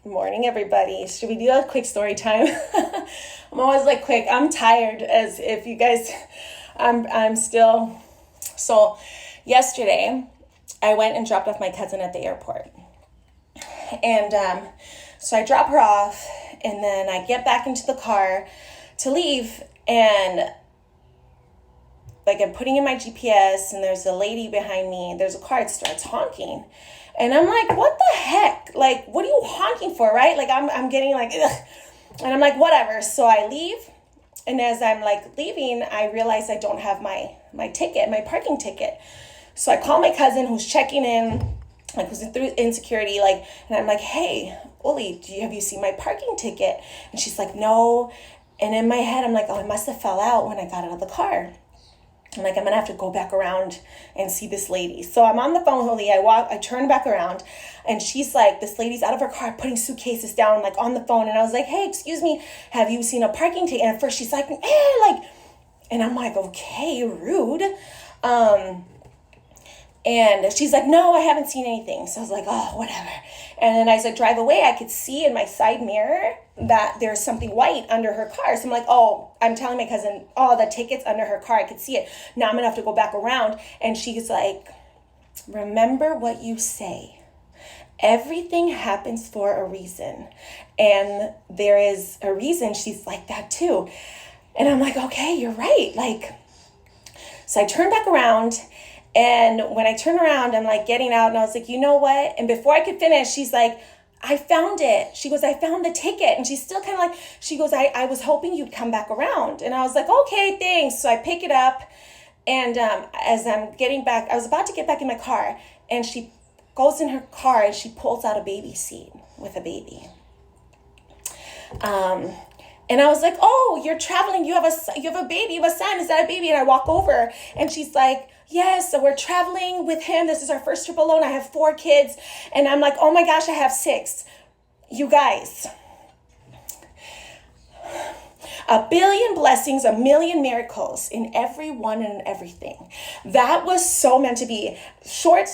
Morning, everybody. Should we do a quick story time? I'm always like quick. I'm tired, as if you guys, I'm still. So, yesterday, I went and dropped off my cousin at the airport, and so I drop her off, and then I get back into the car to leave, and like I'm putting in my GPS, and there's a lady behind me. There's a car. It starts honking. And I'm like, what the heck? Like, what are you honking for, right? Like, I'm getting like, ugh. And I'm like, whatever. So I leave. And as I'm like leaving, I realize I don't have my ticket, my parking ticket. So I call my cousin who's checking in, like who's through insecurity, like, and I'm like, hey, Oli, have you seen my parking ticket? And she's like, no. And in my head, I'm like, oh, it must have fell out when I got out of the car. I'm like, I'm gonna have to go back around and see this lady. So I'm on the phone, Holy. I turn back around, and she's like, this lady's out of her car putting suitcases down, like on the phone. And I was like, hey, excuse me, have you seen a parking ticket? And at first she's like, and I'm like, okay, rude. And she's like, no, I haven't seen anything. So I was like, oh, whatever. And then as I drive away, I could see in my side mirror that there's something white under her car. So I'm like, oh, I'm telling my cousin, oh, the ticket's under her car. I could see it. Now I'm going to have to go back around. And she's like, remember what you say. Everything happens for a reason. And there is a reason she's like that too. And I'm like, okay, you're right. Like, so I turn back around. And when I turn around, I'm like getting out, and I was like, you know what? And before I could finish, she's like, I found it. She goes, I found the ticket. And she's still kind of like, she goes, I was hoping you'd come back around. And I was like, okay, thanks. So I pick it up. And as I'm getting back, I was about to get back in my car. And she goes in her car and she pulls out a baby seat with a baby. And I was like, oh, you're traveling. You have a baby, you have a son. Is that a baby? And I walk over and she's like, yes, so we're traveling with him. This is our first trip alone. I have 4 kids. And I'm like, oh my gosh, I have 6. You guys, a billion blessings, a million miracles in everyone and everything. That was so meant to be.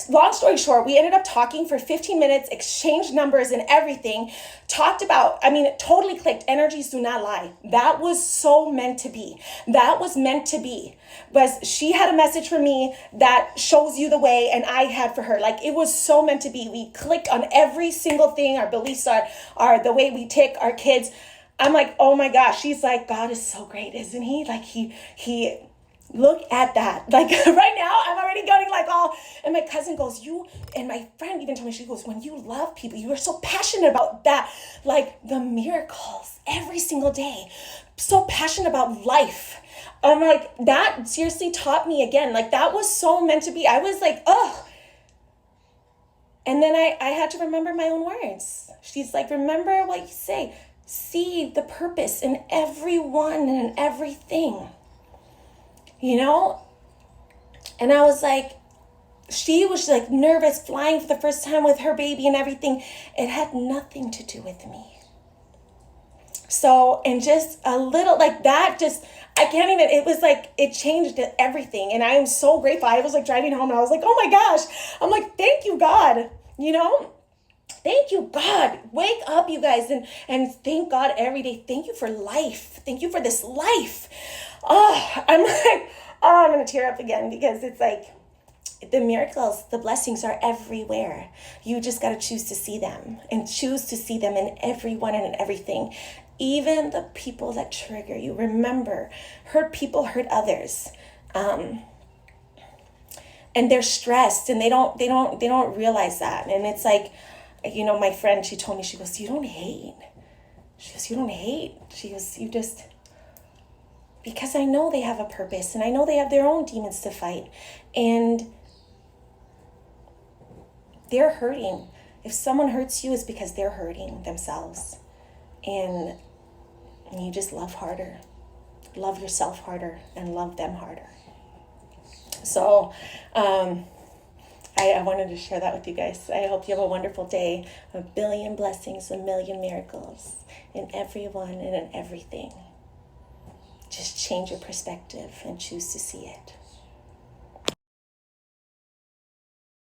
Long story short, we ended up talking for 15 minutes, exchanged numbers and everything. Talked about, it totally clicked. Energies do not lie. That was so meant to be. That was meant to be. Was she had a message for me that shows you the way, and I had for her. Like, it was so meant to be. We clicked on every single thing. Our beliefs are the way we tick, our kids. I'm like, oh my gosh. She's like, God is so great, isn't he? Like, he look at that. Like, right now, I'm already going like all, and my cousin goes, and my friend even told me, she goes, when you love people, you are so passionate about that. Like, the miracles every single day. So passionate about life. I'm like, that seriously taught me again. Like, that was so meant to be. I was like, ugh. And then I had to remember my own words. She's like, remember what you say. See the purpose in everyone and in everything, And I was like, she was like nervous flying for the first time with her baby and everything. It had nothing to do with me. So, and just a little like that, I can't even, it was like, it changed everything. And I am so grateful. I was like driving home and I was like, oh my gosh. I'm like, thank you, God, Thank you, God. Wake up, you guys, and thank God every day. Thank you for life. Thank you for this life. Oh, I'm going to tear up again because it's like the miracles, the blessings are everywhere. You just got to choose to see them and choose to see them in everyone and in everything. Even the people that trigger you. Remember, hurt people hurt others. And they're stressed and they don't realize that. And it's like, my friend, she told me, she goes, you don't hate. She goes, you don't hate. She goes, you just, because I know they have a purpose and I know they have their own demons to fight and they're hurting. If someone hurts you, it's because they're hurting themselves. And you just love harder. Love yourself harder and love them harder. So, I wanted to share that with you guys. I hope you have a wonderful day. A billion blessings, a million miracles in everyone and in everything. Just change your perspective and choose to see it.